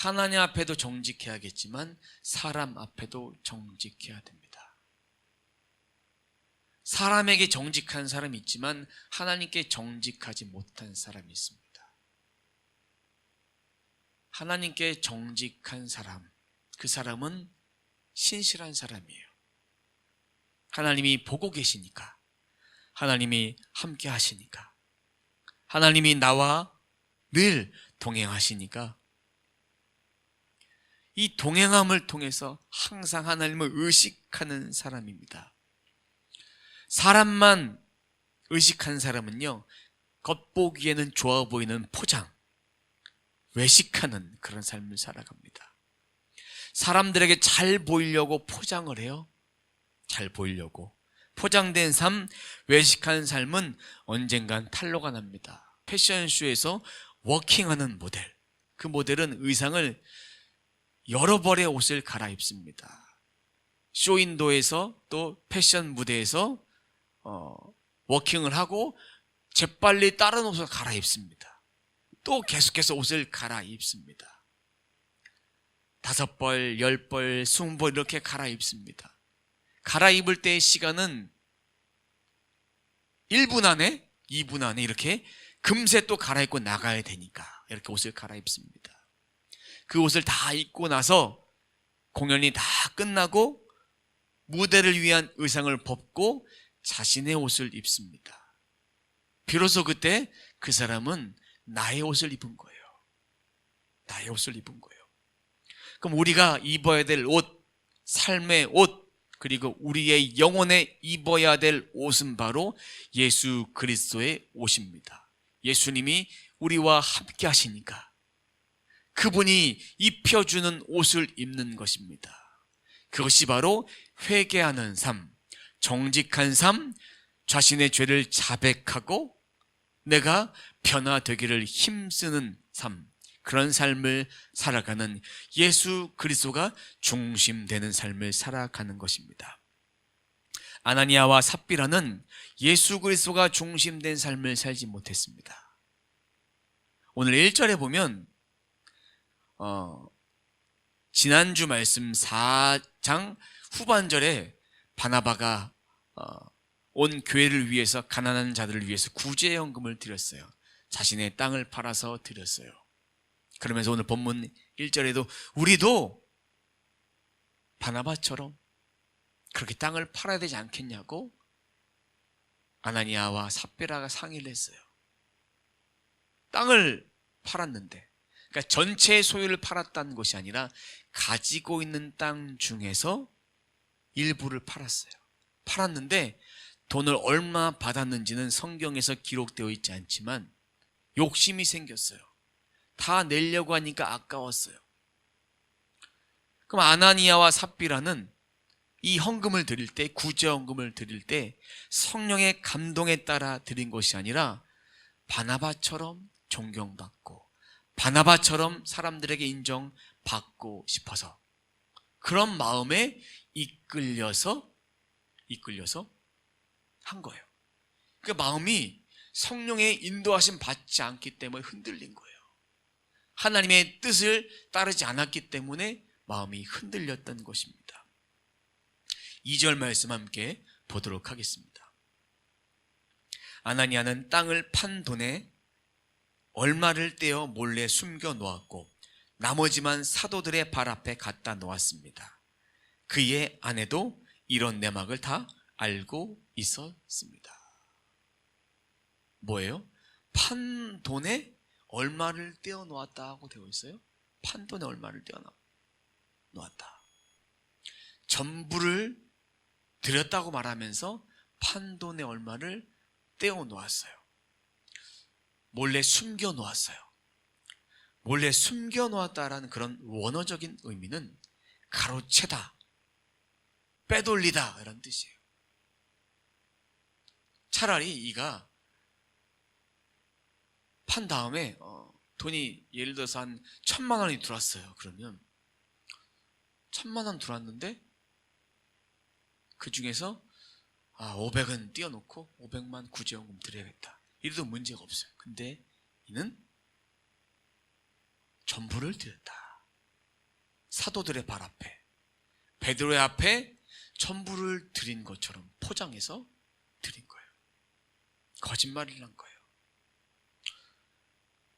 하나님 앞에도 정직해야겠지만 사람 앞에도 정직해야 됩니다. 사람에게 정직한 사람이 있지만 하나님께 정직하지 못한 사람이 있습니다. 하나님께 정직한 사람, 그 사람은 신실한 사람이에요. 하나님이 보고 계시니까, 하나님이 함께 하시니까, 하나님이 나와 늘 동행하시니까 이 동행함을 통해서 항상 하나님을 의식하는 사람입니다. 사람만 의식한 사람은요, 겉보기에는 좋아 보이는 포장, 외식하는 그런 삶을 살아갑니다. 사람들에게 잘 보이려고 포장을 해요. 잘 보이려고. 포장된 삶, 외식한 삶은 언젠간 탄로가 납니다. 패션쇼에서 워킹하는 모델, 그 모델은 의상을 여러 벌의 옷을 갈아입습니다. 쇼인도에서 또 패션 무대에서 워킹을 하고 재빨리 다른 옷을 갈아입습니다. 또 계속해서 옷을 갈아입습니다. 5벌, 10벌, 20벌 이렇게 갈아입습니다. 갈아입을 때의 시간은 1분 안에, 2분 안에 이렇게 금세 또 갈아입고 나가야 되니까 이렇게 옷을 갈아입습니다. 그 옷을 다 입고 나서 공연이 다 끝나고 무대를 위한 의상을 벗고 자신의 옷을 입습니다. 비로소 그때 그 사람은 나의 옷을 입은 거예요. 나의 옷을 입은 거예요. 그럼 우리가 입어야 될 옷, 삶의 옷, 그리고 우리의 영혼에 입어야 될 옷은 바로 예수 그리스도의 옷입니다. 예수님이 우리와 함께 하시니까 그분이 입혀주는 옷을 입는 것입니다. 그것이 바로 회개하는 삶, 정직한 삶, 자신의 죄를 자백하고 내가 변화되기를 힘쓰는 삶, 그런 삶을 살아가는 예수 그리스도가 중심되는 삶을 살아가는 것입니다. 아나니아와 삽비라는 예수 그리스도가 중심된 삶을 살지 못했습니다. 오늘 1절에 보면 지난주 말씀 4장 후반절에 바나바가 온 교회를 위해서, 가난한 자들을 위해서 구제연금을 드렸어요. 자신의 땅을 팔아서 드렸어요. 그러면서 오늘 본문 1절에도 우리도 바나바처럼 그렇게 땅을 팔아야 되지 않겠냐고 아나니아와 삽비라가 상의를 했어요. 땅을 팔았는데, 그러니까 전체 소유를 팔았다는 것이 아니라 가지고 있는 땅 중에서 일부를 팔았어요. 팔았는데 돈을 얼마 받았는지는 성경에서 기록되어 있지 않지만 욕심이 생겼어요. 다 내려고 하니까 아까웠어요. 그럼 아나니아와 삽비라는 이 헌금을 드릴 때, 구제헌금을 드릴 때 성령의 감동에 따라 드린 것이 아니라 바나바처럼 존경받고 바나바처럼 사람들에게 인정받고 싶어서, 그런 마음에 이끌려서 한 거예요. 그 마음이 성령의 인도하심 받지 않기 때문에 흔들린 거예요. 하나님의 뜻을 따르지 않았기 때문에 마음이 흔들렸던 것입니다. 2절 말씀 함께 보도록 하겠습니다. 아나니아는 땅을 판 돈에 얼마를 떼어 몰래 숨겨 놓았고 나머지만 사도들의 발 앞에 갖다 놓았습니다. 그의 아내도 이런 내막을 다 알고 있었습니다. 뭐예요? 판 돈에 얼마를 떼어 놓았다고 되어 있어요? 판 돈에 얼마를 떼어 놓았다. 전부를 드렸다고 말하면서 판 돈에 얼마를 떼어 놓았어요. 몰래 숨겨 놓았어요. 몰래 숨겨 놓았다라는 그런 원어적인 의미는 가로채다, 빼돌리다 이런 뜻이에요. 차라리 이가 판 다음에 돈이 예를 들어서 한 1,000만 원이 들어왔어요. 그러면 1,000만 원 들어왔는데 그 중에서 500은 띄워놓고 500만 구제연금 드려야겠다, 이래도 문제가 없어요. 근데 이는 전부를 드렸다. 사도들의 발 앞에, 베드로의 앞에 전부를 드린 것처럼 포장해서 드린 거예요. 거짓말을 한 거예요.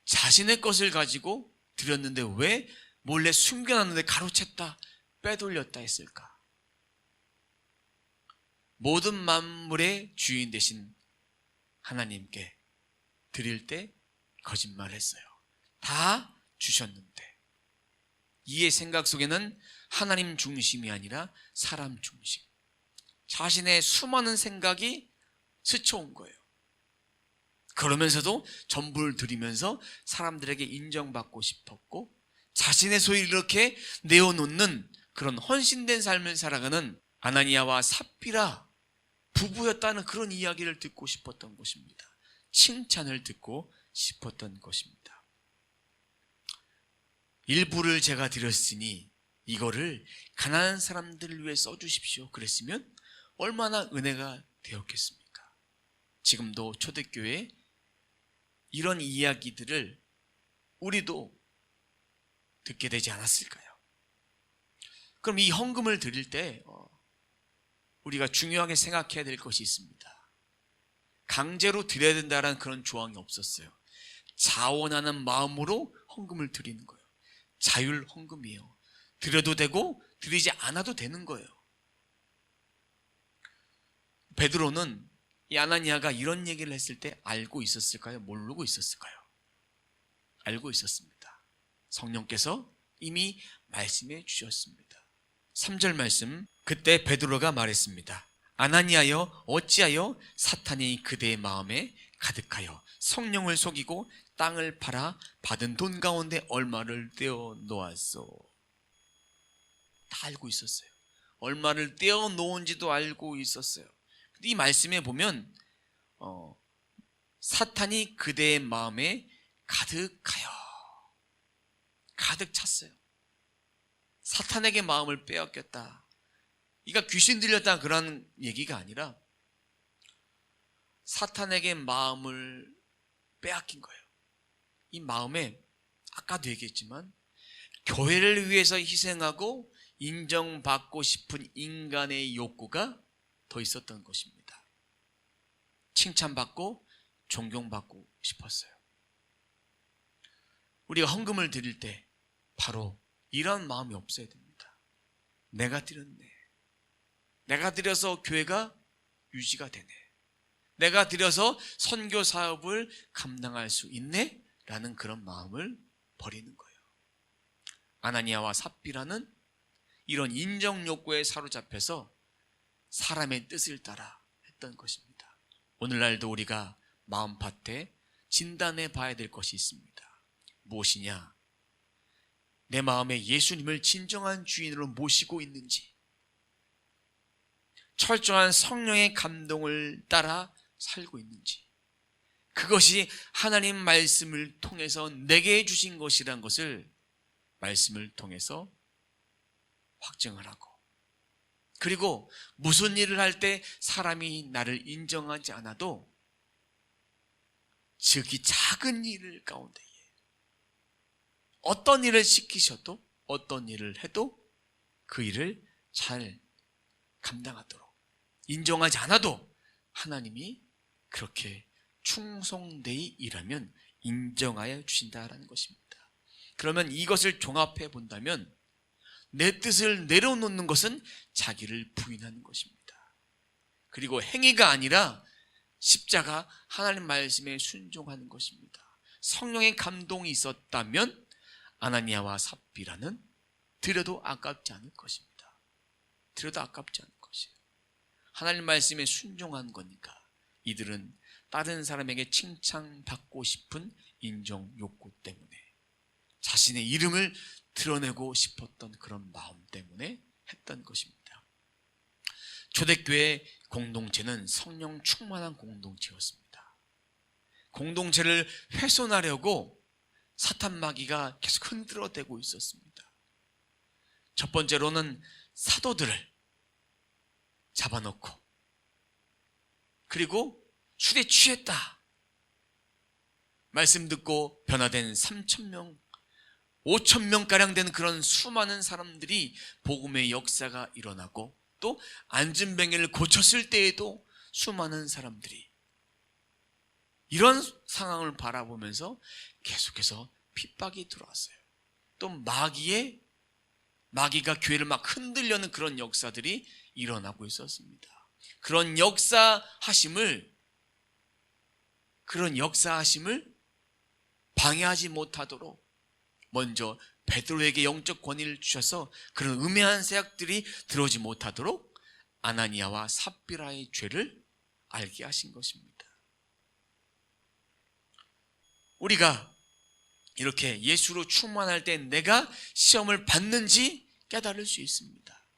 자신의 것을 가지고 드렸는데 왜 몰래 숨겨놨는데 가로챘다, 빼돌렸다 했을까? 모든 만물의 주인 되신 하나님께 드릴 때 거짓말을 했어요. 다 주셨는데. 이의 생각 속에는 하나님 중심이 아니라 사람 중심, 자신의 수많은 생각이 스쳐온 거예요. 그러면서도 전부를 드리면서 사람들에게 인정받고 싶었고, 자신의 소유를 이렇게 내어놓는 그런 헌신된 삶을 살아가는 아나니아와 삽비라 부부였다는 그런 이야기를 듣고 싶었던 것입니다. 칭찬을 듣고 싶었던 것입니다. 일부를 제가 드렸으니 이거를 가난한 사람들을 위해 써주십시오. 그랬으면 얼마나 은혜가 되었겠습니까? 지금도 초대교회에 이런 이야기들을 우리도 듣게 되지 않았을까요? 그럼 이 헌금을 드릴 때 우리가 중요하게 생각해야 될 것이 있습니다. 강제로 드려야 된다는 그런 조항이 없었어요. 자원하는 마음으로 헌금을 드리는 거예요. 자율 헌금이에요. 드려도 되고 드리지 않아도 되는 거예요. 베드로는 이 아나니아가 이런 얘기를 했을 때 알고 있었을까요? 모르고 있었을까요? 알고 있었습니다. 성령께서 이미 말씀해 주셨습니다. 3절 말씀, 그때 베드로가 말했습니다. 아나니아여, 어찌하여 사탄이 그대의 마음에 가득하여 성령을 속이고 땅을 팔아 받은 돈 가운데 얼마를 떼어 놓았소? 다 알고 있었어요. 얼마를 떼어 놓은지도 알고 있었어요. 이 말씀에 보면 사탄이 그대의 마음에 가득하여, 가득 찼어요. 사탄에게 마음을 빼앗겼다. 이가 귀신 들렸다 그런 얘기가 아니라 사탄에게 마음을 빼앗긴 거예요. 이 마음에 아까도 얘기했지만 교회를 위해서 희생하고 인정받고 싶은 인간의 욕구가 더 있었던 것입니다. 칭찬받고 존경받고 싶었어요. 우리가 헌금을 드릴 때 바로 이런 마음이 없어야 됩니다. 내가 드렸네. 내가 드려서 교회가 유지가 되네. 내가 드려서 선교 사업을 감당할 수 있네? 라는 그런 마음을 버리는 거예요. 아나니아와 삽비라는 이런 인정 욕구에 사로잡혀서 사람의 뜻을 따라 했던 것입니다. 오늘날도 우리가 마음밭에 진단해 봐야 될 것이 있습니다. 무엇이냐? 내 마음에 예수님을 진정한 주인으로 모시고 있는지, 철저한 성령의 감동을 따라 살고 있는지, 그것이 하나님 말씀을 통해서 내게 주신 것이란 것을 말씀을 통해서 확증을 하고, 그리고 무슨 일을 할 때 사람이 나를 인정하지 않아도 즉이 작은 일 가운데에 어떤 일을 시키셔도, 어떤 일을 해도 그 일을 잘 감당하도록, 인정하지 않아도 하나님이 그렇게 충성되이 일하면 인정하여 주신다라는 것입니다. 그러면 이것을 종합해 본다면 내 뜻을 내려놓는 것은 자기를 부인하는 것입니다. 그리고 행위가 아니라 십자가 하나님 말씀에 순종하는 것입니다. 성령의 감동이 있었다면 아나니아와 삽비라는 드려도 아깝지 않을 것입니다. 드려도 아깝지 않을 것이에요. 하나님 말씀에 순종한 거니까 이들은 다른 사람에게 칭찬받고 싶은 인정 욕구 때문에, 자신의 이름을 드러내고 싶었던 그런 마음 때문에 했던 것입니다. 초대교회 공동체는 성령 충만한 공동체였습니다. 공동체를 훼손하려고 사탄 마귀가 계속 흔들어대고 있었습니다. 첫 번째로는 사도들을 잡아놓고, 그리고 술에 취했다, 말씀 듣고 변화된 3,000명 5천 명가량 되는 그런 수많은 사람들이 복음의 역사가 일어나고, 또 안진뱅이를 고쳤을 때에도 수많은 사람들이 이런 상황을 바라보면서 계속해서 핍박이 들어왔어요. 또 마귀가 교회를 막 흔들려는 그런 역사들이 일어나고 있었습니다. 그런 역사하심을 방해하지 못하도록 먼저 베드로에게 영적 권위를 주셔서 그런 음해한 세력들이 들어오지 못하도록 아나니아와 삽비라의 죄를 알게 하신 것입니다. 우리가 이렇게 예수로 충만할 때 내가 시험을 받는지 깨달을 수 있습니다.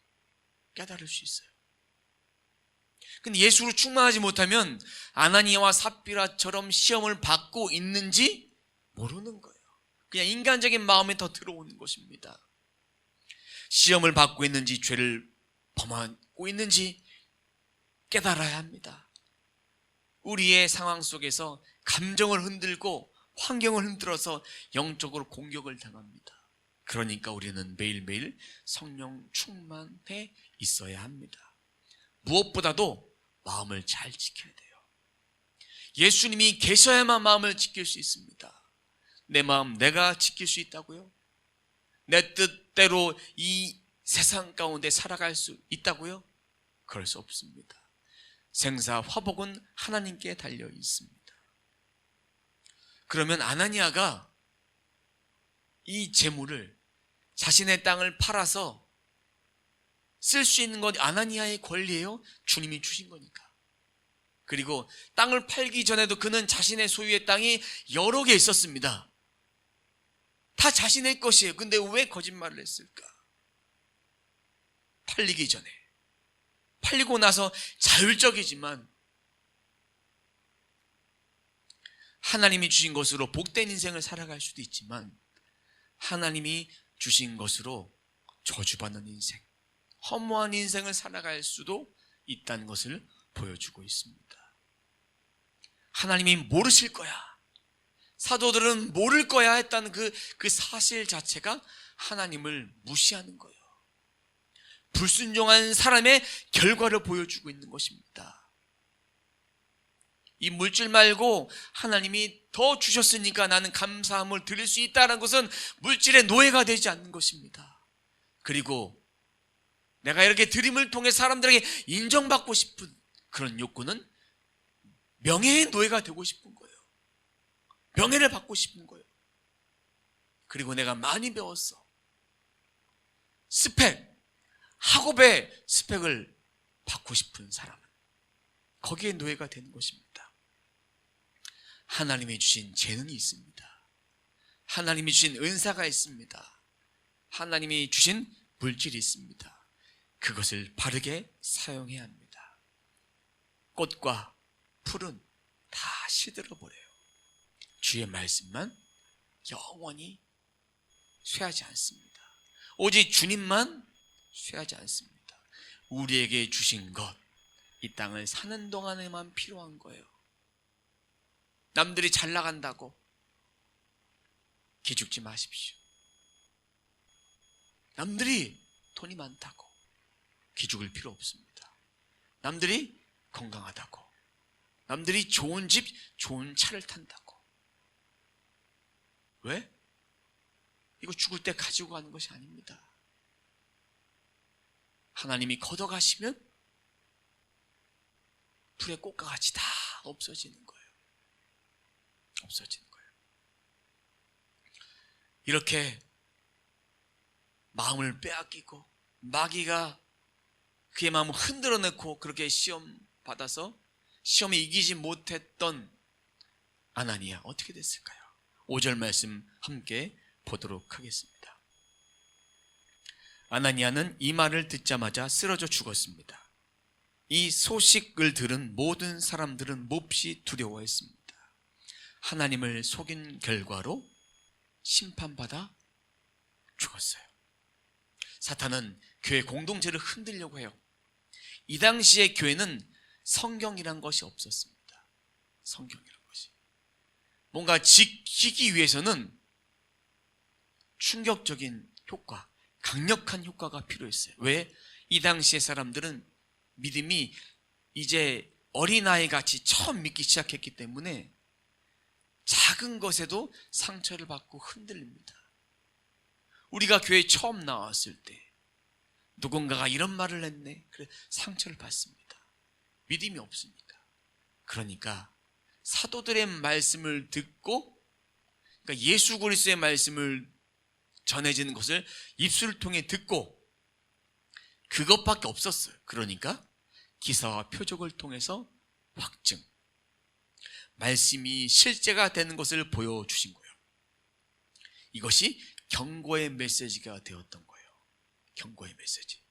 깨달을 수 있어요. 근데 예수로 충만하지 못하면 아나니아와 삽비라처럼 시험을 받고 있는지 모르는 거예요. 그냥 인간적인 마음에 더 들어오는 것입니다. 시험을 받고 있는지, 죄를 범하고 있는지 깨달아야 합니다. 우리의 상황 속에서 감정을 흔들고 환경을 흔들어서 영적으로 공격을 당합니다. 그러니까 우리는 매일매일 성령 충만해 있어야 합니다. 무엇보다도 마음을 잘 지켜야 돼요. 예수님이 계셔야만 마음을 지킬 수 있습니다. 내 마음 내가 지킬 수 있다고요? 내 뜻대로 이 세상 가운데 살아갈 수 있다고요? 그럴 수 없습니다. 생사 화복은 하나님께 달려 있습니다. 그러면 아나니아가 이 재물을, 자신의 땅을 팔아서 쓸 수 있는 건 아나니아의 권리예요? 주님이 주신 거니까. 그리고 땅을 팔기 전에도 그는 자신의 소유의 땅이 여러 개 있었습니다. 다 자신의 것이에요. 근데 왜 거짓말을 했을까? 팔리기 전에. 팔리고 나서 자율적이지만 하나님이 주신 것으로 복된 인생을 살아갈 수도 있지만, 하나님이 주신 것으로 저주받는 인생, 허무한 인생을 살아갈 수도 있다는 것을 보여주고 있습니다. 하나님이 모르실 거야, 사도들은 모를 거야 했다는 그 사실 자체가 하나님을 무시하는 거예요. 불순종한 사람의 결과를 보여주고 있는 것입니다. 이 물질 말고 하나님이 더 주셨으니까 나는 감사함을 드릴 수 있다는 것은 물질의 노예가 되지 않는 것입니다. 그리고 내가 이렇게 드림을 통해 사람들에게 인정받고 싶은 그런 욕구는 명예의 노예가 되고 싶은 거예요. 명예를 받고 싶은 거예요. 그리고 내가 많이 배웠어. 학업의 스펙을 받고 싶은 사람은 거기에 노예가 되는 것입니다. 하나님이 주신 재능이 있습니다. 하나님이 주신 은사가 있습니다. 하나님이 주신 물질이 있습니다. 그것을 바르게 사용해야 합니다. 꽃과 풀은 다 시들어버려요. 주의 말씀만 영원히 쇠하지 않습니다. 오직 주님만 쇠하지 않습니다. 우리에게 주신 것, 이 땅을 사는 동안에만 필요한 거예요. 남들이 잘 나간다고 기죽지 마십시오. 남들이 돈이 많다고 기죽을 필요 없습니다. 남들이 건강하다고, 남들이 좋은 집, 좋은 차를 탄다고. 왜? 이거 죽을 때 가지고 가는 것이 아닙니다. 하나님이 걷어가시면 불의 꽃과 같이 다 없어지는 거예요. 없어지는 거예요. 이렇게 마음을 빼앗기고 마귀가 그의 마음을 흔들어 놓고 그렇게 시험 받아서 시험에 이기지 못했던 아나니아, 어떻게 됐을까요? 5절 말씀 함께 보도록 하겠습니다. 아나니아는 이 말을 듣자마자 쓰러져 죽었습니다. 이 소식을 들은 모든 사람들은 몹시 두려워했습니다. 하나님을 속인 결과로 심판받아 죽었어요. 사탄은 교회 공동체를 흔들려고 해요. 이 당시의 교회는 성경이란 것이 없었습니다. 성경이란 것이. 뭔가 지키기 위해서는 충격적인 효과, 강력한 효과가 필요했어요. 왜? 이 당시의 사람들은 믿음이 이제 어린아이 같이 처음 믿기 시작했기 때문에 작은 것에도 상처를 받고 흔들립니다. 우리가 교회에 처음 나왔을 때 누군가가 이런 말을 했네. 그래 상처를 받습니다. 믿음이 없으니까. 그러니까 사도들의 말씀을 듣고, 그러니까 예수 그리스도의 말씀을 전해지는 것을 입술을 통해 듣고, 그것밖에 없었어요. 그러니까 기사와 표적을 통해서 확증, 말씀이 실제가 되는 것을 보여주신 거예요. 이것이 경고의 메시지가 되었던 거예요. 경고의 메시지.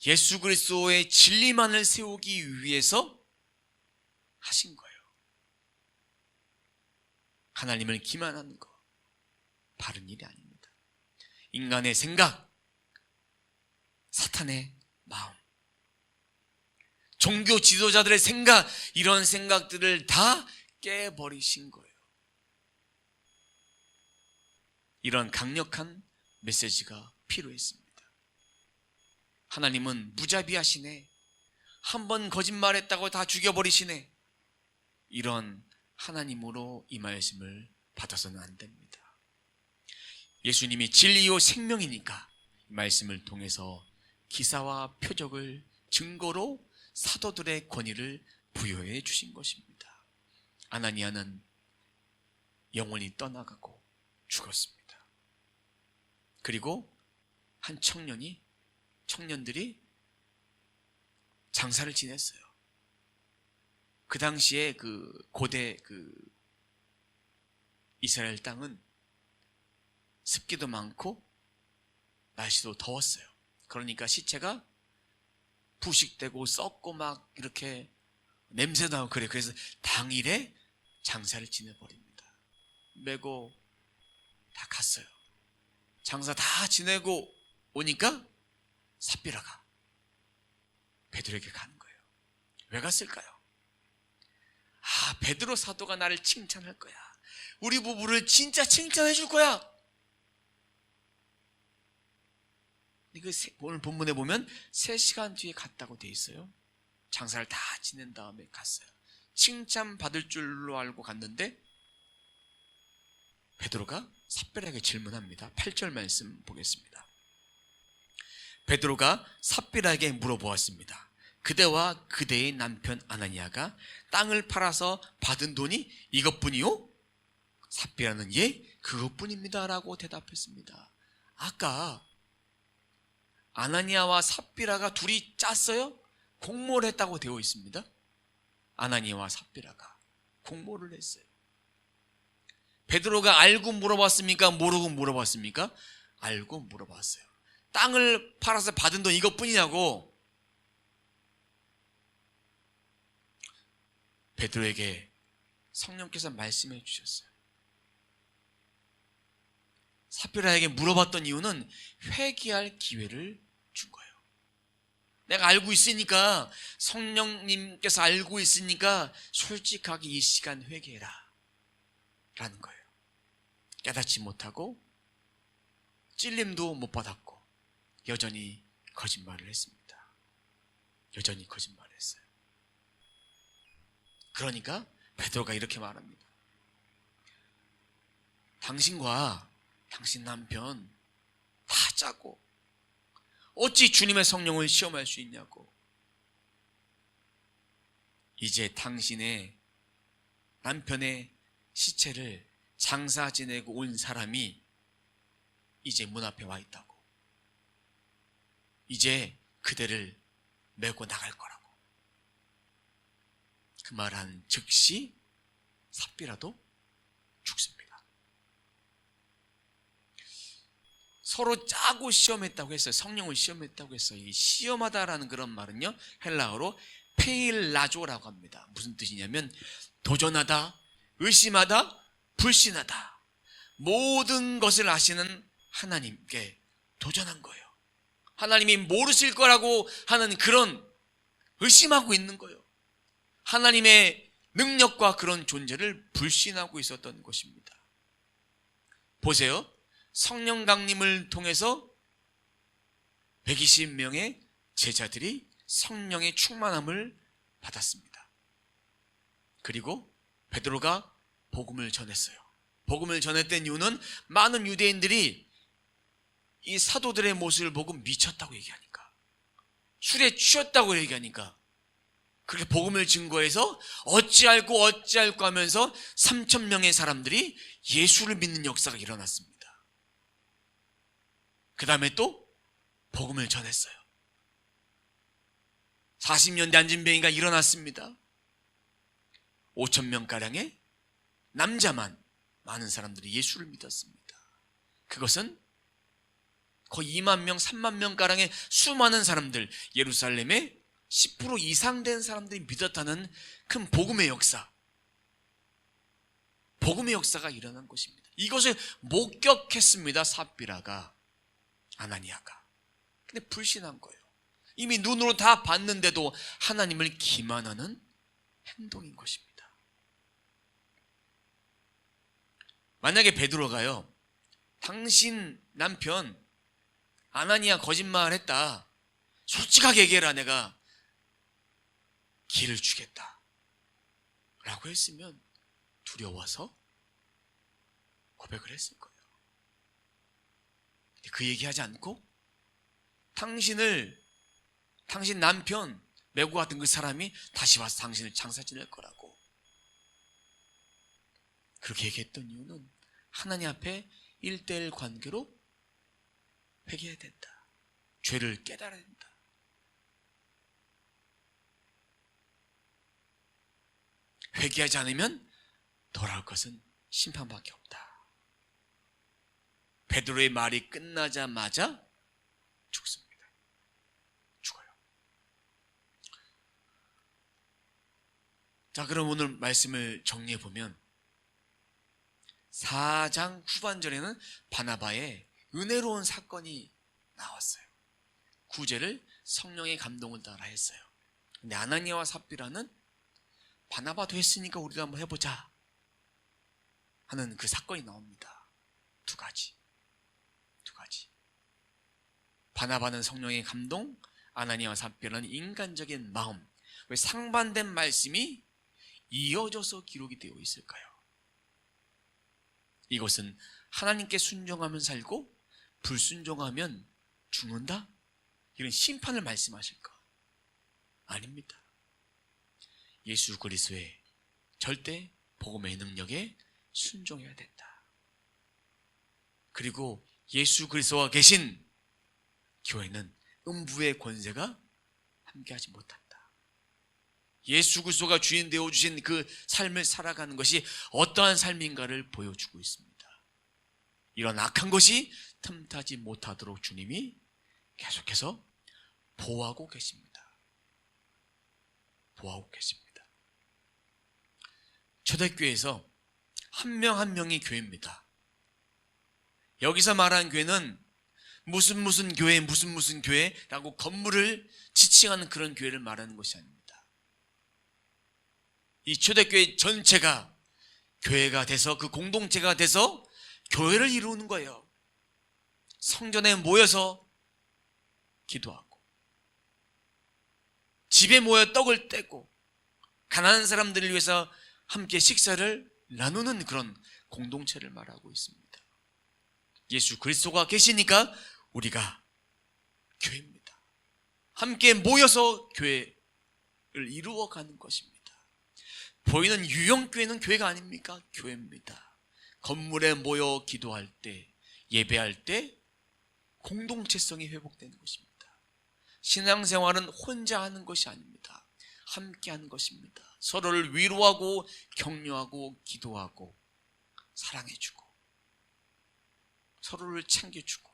예수 그리스도의 진리만을 세우기 위해서 하신 거예요. 하나님을 기만하는 거 바른 일이 아닙니다. 인간의 생각, 사탄의 마음, 종교 지도자들의 생각, 이런 생각들을 다 깨버리신 거예요. 이런 강력한 메시지가 필요했습니다. 하나님은 무자비하시네. 한 번 거짓말했다고 다 죽여버리시네. 이런 하나님으로 이 말씀을 받아서는 안 됩니다. 예수님이 진리요 생명이니까 이 말씀을 통해서 기사와 표적을 증거로 사도들의 권위를 부여해 주신 것입니다. 아나니아는 영원히 떠나가고 죽었습니다. 그리고 한 청년들이 장사를 지냈어요. 그 당시에 그 고대 이스라엘 땅은 습기도 많고 날씨도 더웠어요. 그러니까 시체가 부식되고 썩고 막 이렇게 냄새도 나고 그래요. 그래서 당일에 장사를 지내버립니다. 메고 다 갔어요. 장사 다 지내고 오니까 삽비라가 베드로에게 가는 거예요. 왜 갔을까요? 베드로 사도가 나를 칭찬할 거야. 우리 부부를 진짜 칭찬해 줄 거야. 오늘 본문에 보면 3시간 뒤에 갔다고 돼 있어요. 장사를 다 지낸 다음에 갔어요. 칭찬받을 줄로 알고 갔는데 베드로가 삽비라에게 질문합니다. 8절 말씀 보겠습니다. 베드로가 삽비라에게 물어보았습니다. 그대와 그대의 남편 아나니아가 땅을 팔아서 받은 돈이 이것뿐이요? 삽비라는 예, 그것뿐입니다 라고 대답했습니다. 아까 아나니아와 삽비라가 둘이 짰어요? 공모를 했다고 되어 있습니다. 아나니아와 삽비라가 공모를 했어요. 베드로가 알고 물어봤습니까? 모르고 물어봤습니까? 알고 물어봤어요. 땅을 팔아서 받은 돈 이것뿐이냐고. 베드로에게 성령께서 말씀해 주셨어요. 삽비라에게 물어봤던 이유는 회개할 기회를 준 거예요. 내가 알고 있으니까, 성령님께서 알고 있으니까 솔직하게 이 시간 회개해라 라는 거예요. 깨닫지 못하고 찔림도 못 받았고 여전히 거짓말을 했습니다. 여전히 거짓말을 했어요. 그러니까 베드로가 이렇게 말합니다. 당신과 당신 남편 다 짜고 어찌 주님의 성령을 시험할 수 있냐고. 이제 당신의 남편의 시체를 장사 지내고 온 사람이 이제 문 앞에 와 있다고. 이제 그대를 메고 나갈 거라고. 그 말한 즉시 삽비라도 죽습니다. 서로 짜고 시험했다고 했어요. 성령을 시험했다고 했어요. 이 시험하다라는 그런 말은요, 헬라어로 페일라조라고 합니다. 무슨 뜻이냐면 도전하다, 의심하다, 불신하다. 모든 것을 아시는 하나님께 도전한 거예요. 하나님이 모르실 거라고 하는 그런 의심하고 있는 거예요. 하나님의 능력과 그런 존재를 불신하고 있었던 것입니다. 보세요. 성령 강림을 통해서 120명의 제자들이 성령의 충만함을 받았습니다. 그리고 베드로가 복음을 전했어요. 복음을 전했던 이유는 많은 유대인들이 이 사도들의 모습을 보고 미쳤다고 얘기하니까, 술에 취했다고 얘기하니까, 그렇게 복음을 증거해서 어찌할꼬 하면서 3,000명의 사람들이 예수를 믿는 역사가 일어났습니다. 그 다음에 또 복음을 전했어요. 40년대 안진뱅이가 일어났습니다. 5,000명가량의 남자만 많은 사람들이 예수를 믿었습니다. 그것은 거의 2만 명, 3만 명가량의 수많은 사람들, 예루살렘에 10% 이상 된 사람들이 믿었다는 큰 복음의 역사, 복음의 역사가 일어난 것입니다. 이것을 목격했습니다. 삽비라가, 아나니아가. 근데 불신한 거예요. 이미 눈으로 다 봤는데도 하나님을 기만하는 행동인 것입니다. 만약에 베드로가요, 당신 남편 아나니아 거짓말했다, 솔직하게 얘기해라, 내가 길을 주겠다 라고 했으면 두려워서 고백을 했을 거예요. 근데 그 얘기하지 않고 당신 남편 메고 갔던 그 사람이 다시 와서 당신을 장사 지낼 거라고 그렇게 얘기했던 이유는 하나님 앞에 1:1 관계로 회개해야 된다, 죄를 깨달아야 된다. 회개하지 않으면 돌아올 것은 심판밖에 없다. 베드로의 말이 끝나자마자 죽습니다. 죽어요. 자, 그럼 오늘 말씀을 정리해 보면 4장 후반절에는 바나바의 은혜로운 사건이 나왔어요. 구제를 성령의 감동을 따라 했어요. 근데 아나니아와 삽비라는 바나바도 했으니까 우리도 한번 해보자 하는 그 사건이 나옵니다. 두 가지. 바나바는 성령의 감동, 아나니아와 삽비라는 인간적인 마음. 왜 상반된 말씀이 이어져서 기록이 되어 있을까요? 이것은 하나님께 순종하면 살고 불순종하면 죽는다? 이런 심판을 말씀하실까? 아닙니다. 예수 그리스도의 절대 복음의 능력에 순종해야 된다. 그리고 예수 그리스도와 계신 교회는 음부의 권세가 함께하지 못한다. 예수 그리스도가 주인 되어 주신 그 삶을 살아가는 것이 어떠한 삶인가를 보여주고 있습니다. 이런 악한 것이 틈타지 못하도록 주님이 계속해서 보호하고 계십니다. 보호하고 계십니다. 초대교회에서 한 명 한 명이 교회입니다. 여기서 말하는 교회는 무슨 교회, 무슨 교회라고 건물을 지칭하는 그런 교회를 말하는 것이 아닙니다. 이 초대교회 전체가 교회가 돼서, 그 공동체가 돼서 교회를 이루는 거예요. 성전에 모여서 기도하고, 집에 모여 떡을 떼고, 가난한 사람들을 위해서 함께 식사를 나누는 그런 공동체를 말하고 있습니다. 예수 그리스도가 계시니까 우리가 교회입니다. 함께 모여서 교회를 이루어가는 것입니다. 보이는 유형교회는 교회가 아닙니까? 교회입니다. 건물에 모여 기도할 때, 예배할 때 공동체성이 회복되는 것입니다. 신앙생활은 혼자 하는 것이 아닙니다. 함께 하는 것입니다. 서로를 위로하고 격려하고 기도하고 사랑해주고 서로를 챙겨주고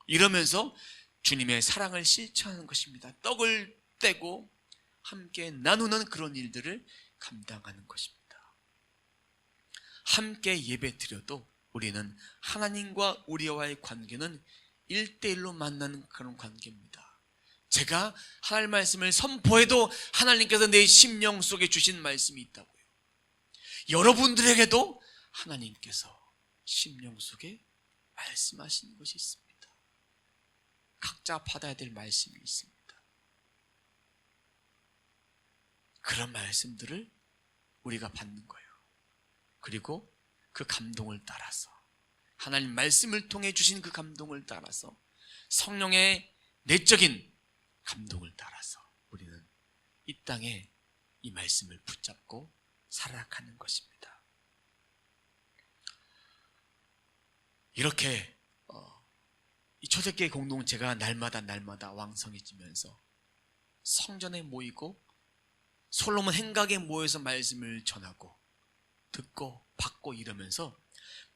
이러면서 주님의 사랑을 실천하는 것입니다. 떡을 떼고 함께 나누는 그런 일들을 감당하는 것입니다. 함께 예배 드려도 우리는 하나님과 우리와의 관계는 1:1로 만나는 그런 관계입니다. 제가 하나님 말씀을 선포해도 하나님께서 내 심령 속에 주신 말씀이 있다고요. 여러분들에게도 하나님께서 심령 속에 말씀하시는 것이 있습니다. 각자 받아야 될 말씀이 있습니다. 그런 말씀들을 우리가 받는 거예요. 그리고 그 감동을 따라서, 하나님 말씀을 통해 주신 그 감동을 따라서, 성령의 내적인 감동을 따라서 우리는 이 땅에 이 말씀을 붙잡고 살아가는 것입니다. 이렇게 이 초대교회 공동체가 날마다 왕성해지면서 성전에 모이고 솔로몬 행각에 모여서 말씀을 전하고 듣고 받고 이러면서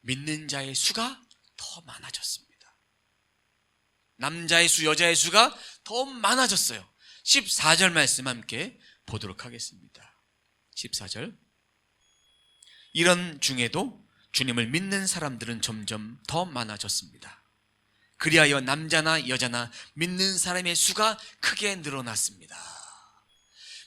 믿는 자의 수가 더 많아졌습니다. 남자의 수, 여자의 수가 더 많아졌어요. 14절 말씀 함께 보도록 하겠습니다. 14절. 이런 중에도 주님을 믿는 사람들은 점점 더 많아졌습니다. 그리하여 남자나 여자나 믿는 사람의 수가 크게 늘어났습니다.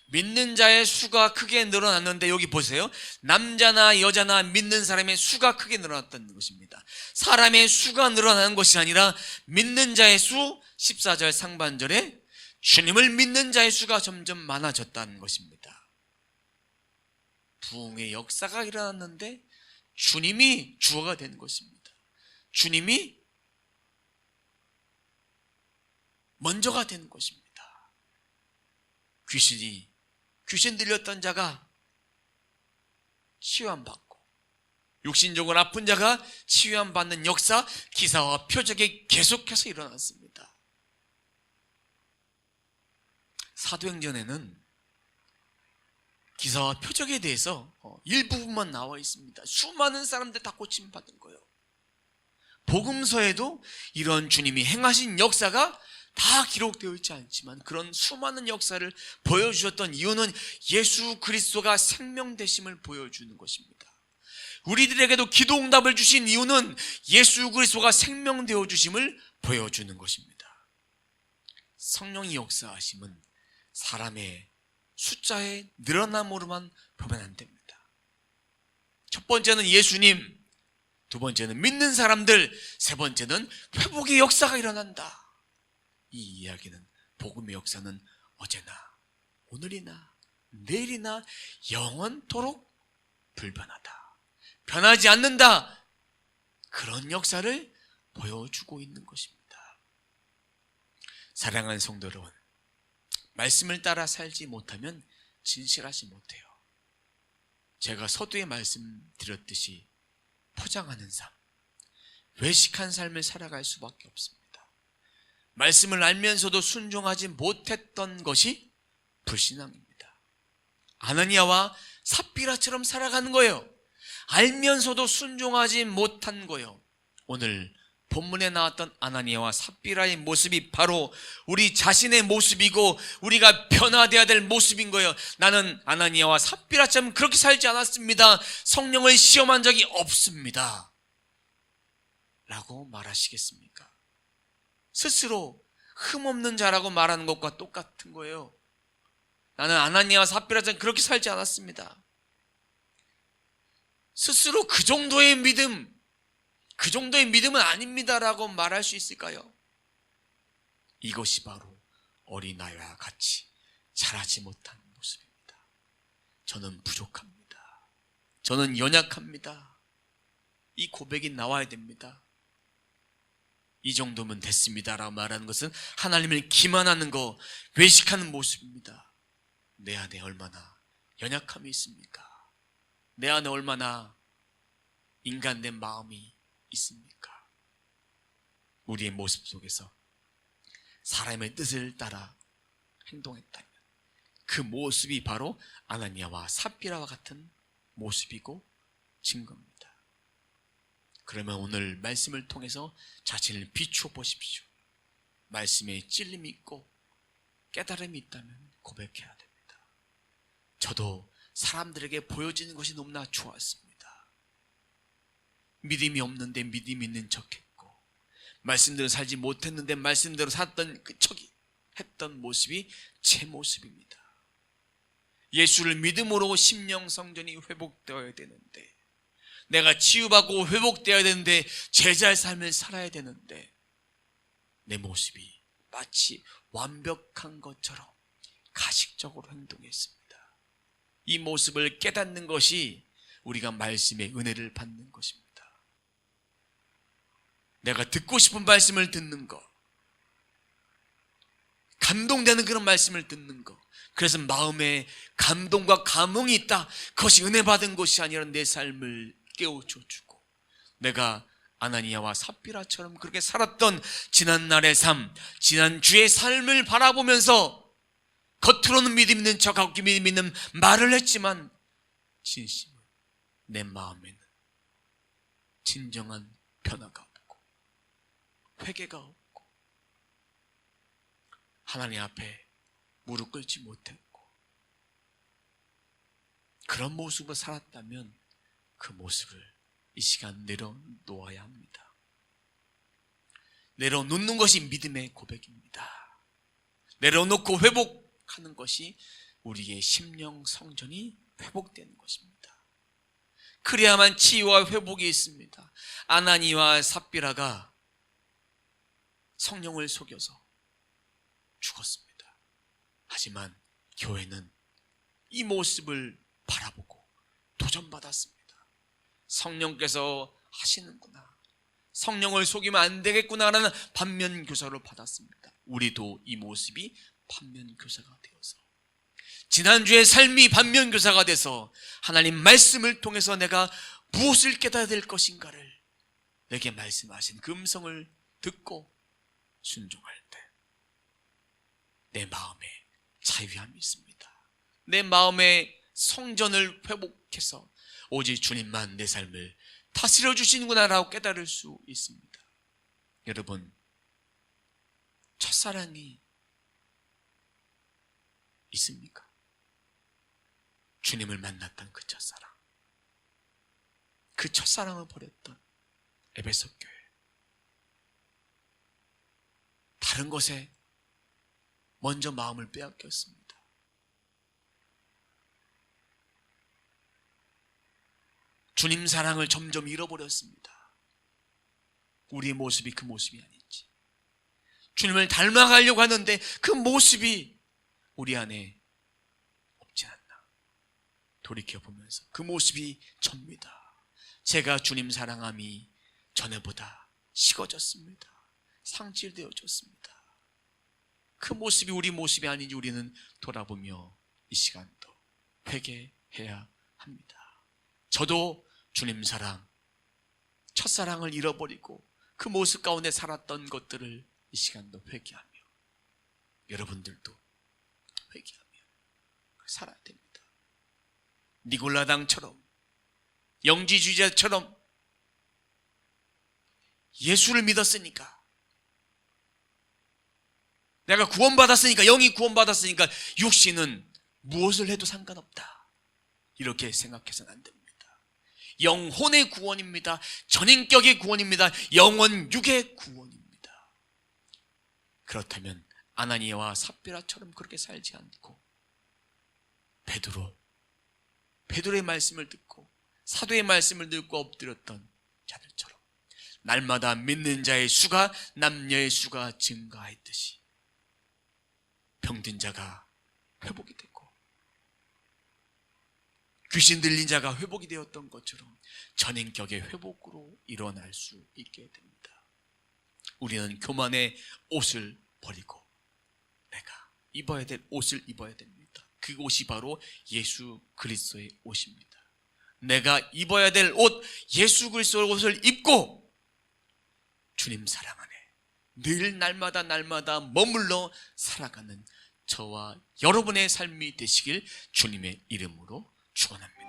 믿는 자의 수가 크게 늘어났는데 여기 보세요. 남자나 여자나 믿는 사람의 수가 크게 늘어났다는 것입니다. 사람의 수가 늘어나는 것이 아니라 믿는 자의 수, 14절 상반절에 주님을 믿는 자의 수가 점점 많아졌다는 것입니다. 부흥의 역사가 일어났는데 주님이 주어가 된 것입니다. 주님이 먼저가 된 것입니다. 귀신 들렸던 자가 치유함받고 육신적으로 아픈 자가 치유함받는 역사, 기사와 표적이 계속해서 일어났습니다. 사도행전에는 기사와 표적에 대해서 일부분만 나와 있습니다. 수많은 사람들 다 고침받은 거예요. 복음서에도 이런 주님이 행하신 역사가 다 기록되어 있지 않지만 그런 수많은 역사를 보여주셨던 이유는 예수 그리스도가 생명 되심을 보여주는 것입니다. 우리들에게도 기도 응답을 주신 이유는 예수 그리스도가 생명 되어 주심을 보여주는 것입니다. 성령이 역사하심은 사람의 숫자의 늘어남으로만 보면 안 됩니다. 첫 번째는 예수님, 두 번째는 믿는 사람들, 세 번째는 회복의 역사가 일어난다. 이 이야기는, 복음의 역사는 어제나 오늘이나 내일이나 영원토록 불변하다, 변하지 않는다, 그런 역사를 보여주고 있는 것입니다. 사랑하는 성도 여러분, 말씀을 따라 살지 못하면 진실하지 못해요. 제가 서두에 말씀드렸듯이 포장하는 삶, 외식한 삶을 살아갈 수밖에 없습니다. 말씀을 알면서도 순종하지 못했던 것이 불신앙입니다. 아나니아와 삽비라처럼 살아가는 거예요. 알면서도 순종하지 못한 거예요. 오늘 본문에 나왔던 아나니아와 삽비라의 모습이 바로 우리 자신의 모습이고 우리가 변화되어야 될 모습인 거예요. 나는 아나니아와 삽비라처럼 그렇게 살지 않았습니다. 성령을 시험한 적이 없습니다. 라고 말하시겠습니까? 스스로 흠없는 자라고 말하는 것과 똑같은 거예요. 나는 아나니아와 삽비라처럼 그렇게 살지 않았습니다. 스스로 그 정도의 믿음은 아닙니다라고 말할 수 있을까요? 이것이 바로 어린아이와 같이 자라지 못한 모습입니다. 저는 부족합니다. 저는 연약합니다. 이 고백이 나와야 됩니다. 이 정도면 됐습니다라고 말하는 것은 하나님을 기만하는 거, 외식하는 모습입니다. 내 안에 얼마나 연약함이 있습니까? 내 안에 얼마나 인간된 마음이 있습니까? 우리의 모습 속에서 사람의 뜻을 따라 행동했다면 그 모습이 바로 아나니아와 삽비라와 같은 모습이고 증거입니다. 그러면 오늘 말씀을 통해서 자신을 비추어 보십시오. 말씀에 찔림이 있고 깨달음이 있다면 고백해야 됩니다. 저도 사람들에게 보여지는 것이 너무나 좋았습니다. 믿음이 없는데 믿음 있는 척했고, 말씀대로 살지 못했는데 말씀대로 살았던 그 척이 했던 모습이 제 모습입니다. 예수를 믿음으로 심령 성전이 회복되어야 되는데 내가 치유받고 회복되어야 되는데 제자의 삶을 살아야 되는데 내 모습이 마치 완벽한 것처럼 가식적으로 행동했습니다. 이 모습을 깨닫는 것이 우리가 말씀의 은혜를 받는 것입니다. 내가 듣고 싶은 말씀을 듣는 것, 감동되는 그런 말씀을 듣는 것, 그래서 마음에 감동과 감흥이 있다. 그것이 은혜 받은 것이 아니라 내 삶을 깨우쳐주고 내가 아나니아와 삽비라처럼 그렇게 살았던 지난날의 삶, 지난주의 삶을 바라보면서 겉으로는 믿음 있는 척하고 믿음 있는 말을 했지만 진심은 내 마음에는 진정한 변화가 없고 회개가 없고 하나님 앞에 무릎 꿇지 못했고 그런 모습으로 살았다면 그 모습을 이 시간 내려놓아야 합니다. 내려놓는 것이 믿음의 고백입니다. 내려놓고 회복하는 것이 우리의 심령 성전이 회복되는 것입니다. 그래야만 치유와 회복이 있습니다. 아나니와 삽비라가 성령을 속여서 죽었습니다. 하지만 교회는 이 모습을 바라보고 도전받았습니다. 성령께서 하시는구나, 성령을 속이면 안 되겠구나라는 반면교사로 받았습니다. 우리도 이 모습이 반면교사가 되어서 지난주의 삶이 반면교사가 돼서 하나님 말씀을 통해서 내가 무엇을 깨달아야 될 것인가를 내게 말씀하신 그 음성을 듣고 순종할 때 내 마음에 자유함이 있습니다. 내 마음의 성전을 회복해서 오직 주님만 내 삶을 다스려 주시는구나라고 깨달을 수 있습니다. 여러분, 첫사랑이 있습니까? 주님을 만났던 그 첫사랑, 그 첫사랑을 버렸던 에베소 교회, 다른 것에 먼저 마음을 빼앗겼습니다. 주님 사랑을 점점 잃어버렸습니다. 우리의 모습이 그 모습이 아닌지, 주님을 닮아가려고 하는데 그 모습이 우리 안에 없지 않나 돌이켜보면서 그 모습이 접니다. 제가 주님 사랑함이 전에보다 식어졌습니다. 상실되어졌습니다. 그 모습이 우리 모습이 아닌지 우리는 돌아보며 이 시간도 회개해야 합니다. 저도 주님 사랑, 첫사랑을 잃어버리고 그 모습 가운데 살았던 것들을 이 시간도 회개하며, 여러분들도 회개하며 살아야 됩니다. 니골라당처럼, 영지주의자처럼 예수를 믿었으니까, 내가 구원받았으니까, 영이 구원받았으니까 육신은 무엇을 해도 상관없다, 이렇게 생각해서는 안 됩니다. 영혼의 구원입니다. 전인격의 구원입니다. 영원 육의 구원입니다. 그렇다면 아나니아와 삽비라처럼 그렇게 살지 않고 베드로의 말씀을 듣고 사도의 말씀을 듣고 엎드렸던 자들처럼 날마다 믿는 자의 수가 남녀의 수가 증가했듯이 병든 자가 회복이 됐고 귀신 들린 자가 회복이 되었던 것처럼 전인격의 회복으로 일어날 수 있게 됩니다. 우리는 교만의 옷을 버리고 내가 입어야 될 옷을 입어야 됩니다. 그 옷이 바로 예수 그리스도의 옷입니다. 내가 입어야 될 옷, 예수 그리스도의 옷을 입고 주님 사랑 안에 늘 날마다 머물러 살아가는 저와 여러분의 삶이 되시길 주님의 이름으로 축원합니다.